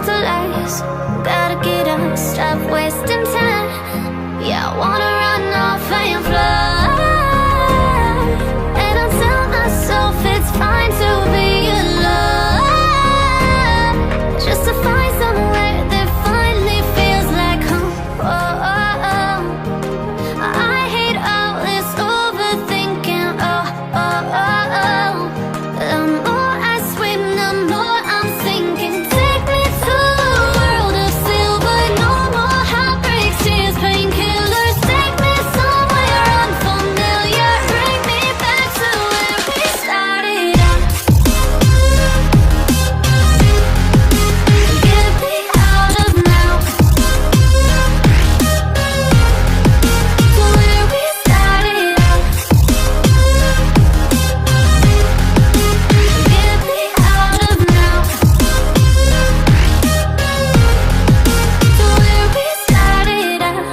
to last. Gotta get up, stop wasting time. Yeah, I wanna run off and fly. And I tell myself it's fine to be alone, just to find somewhere that finally feels like home. I hate all this overthinking. The more I swim, the more I'm sinking. Take me to a world of silver, no more heartbreaks, tears, painkillers. Take me somewhere unfamiliar, bring me back to where we started out. Get me out of now, to where we started out. Get me out of now, to where we started out.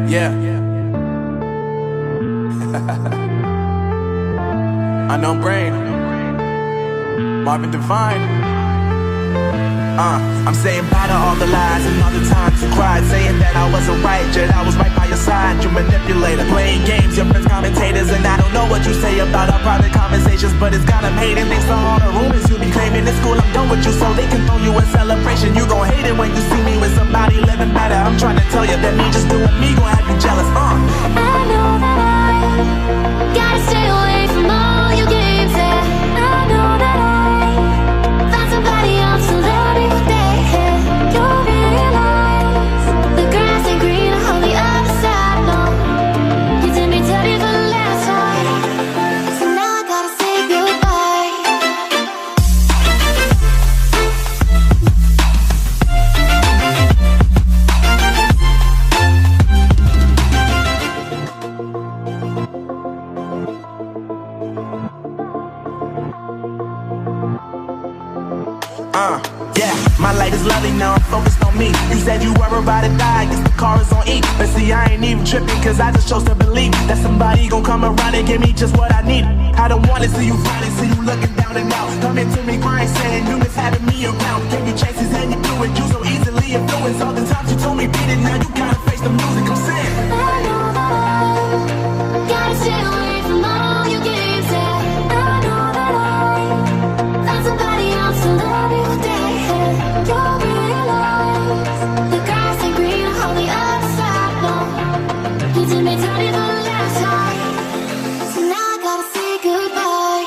Yeah. Unknown Brain, Marvin Devine. I'm saying bye to all the lies and all the times you cried, saying that I wasn't right, yet I was right by your side. You manipulator, playing games, your friends commentators, and I don't know what you say about our private conversations, but it's got 'em hating. Thanks to all the rumors you be claiming in school, I'm done with you, so they can throw you a celebration. You gon' hate it when you see me with somebody living better. I'm trying to tell you that me just doing me gon' have you jealous. I know that I gotta stay away from all your games. Yeah, I know that I find somebody else to love you day. You'll realize the grass ain't greener on the other side. No, you did me dirty for the last time, so now I gotta say goodbye. Yeah, my life is lovely now, I'm focused on me. You said you were about to die, guess the car is on E. But see, I ain't even tripping, cause I just chose to believe that somebody gon' come around and give me just what I need. I don't wanna see you finally, see you looking down and out, coming to me crying, saying you miss having me around. Gave you chances and you do it, you so easily influenced. All the times you told me beat it, now you gotta face the music, I'm saying I know that I gotta stay away from all your games. Yeah, I know that I found somebody else to love you day. You'll realize the grass ain't greener on the other side. No, you did me dirty for the last time, so now I gotta say goodbye.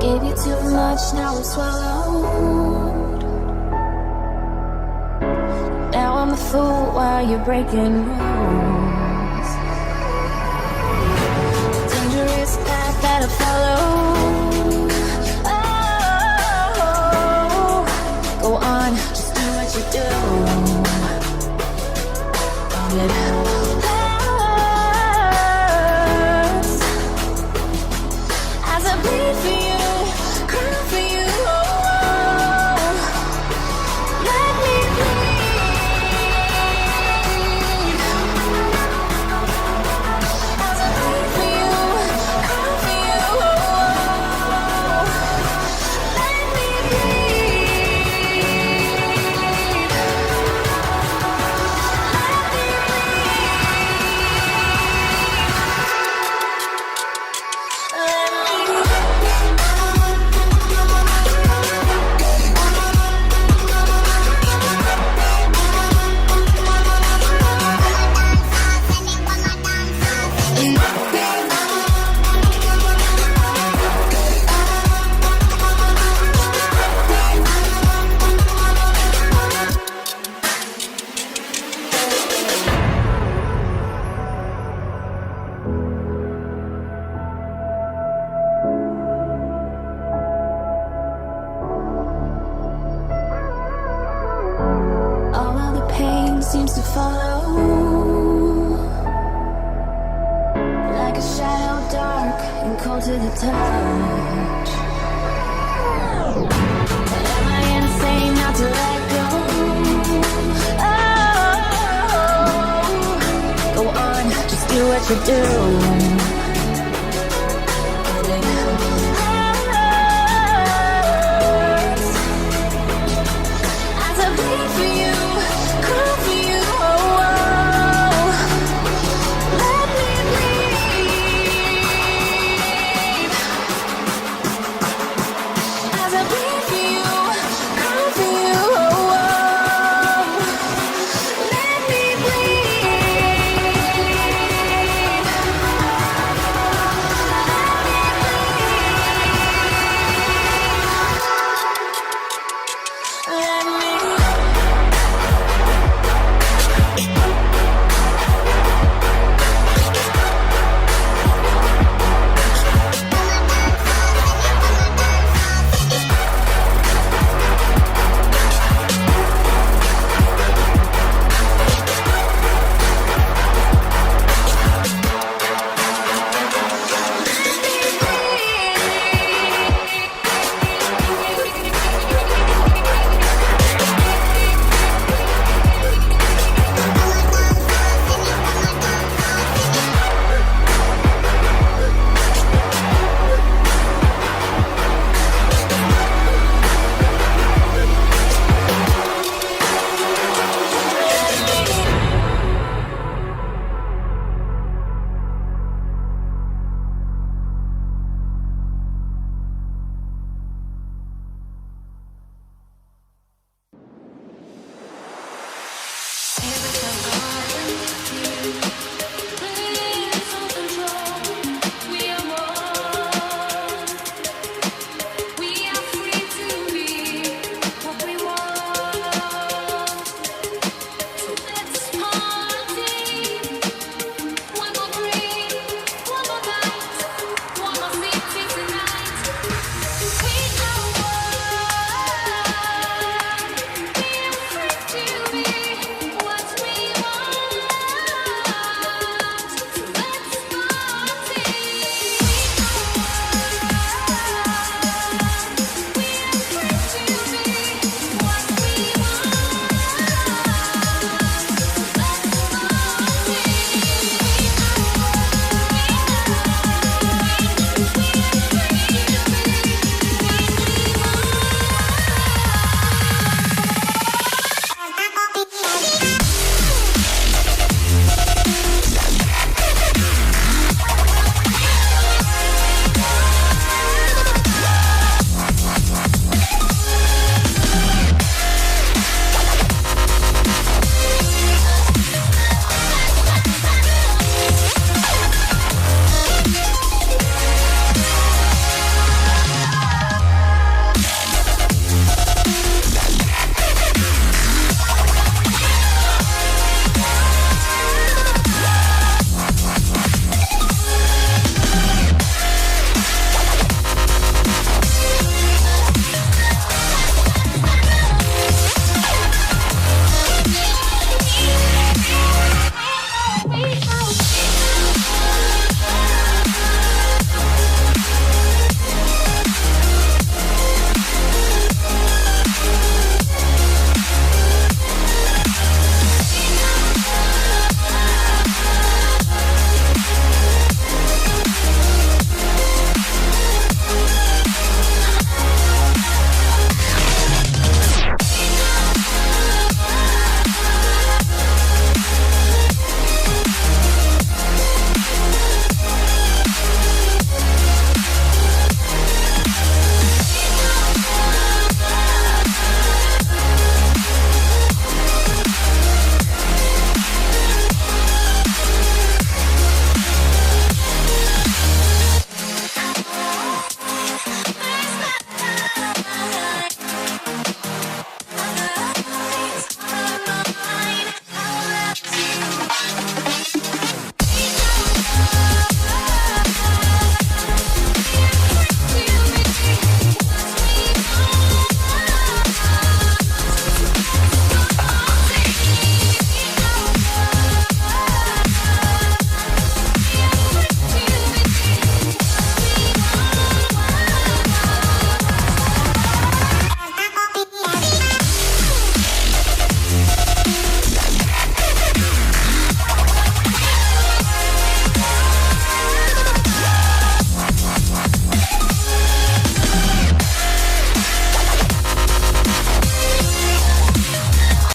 Gave you too much, now it's swallowed. Now I'm the fool while you're breaking rules. Dangerous path that I follow. Oh, go on, just do what you do. It hurts as I bleed for you. Let me bleed. to the touch. Am I insane not to let go? Oh, go on, just do what you do.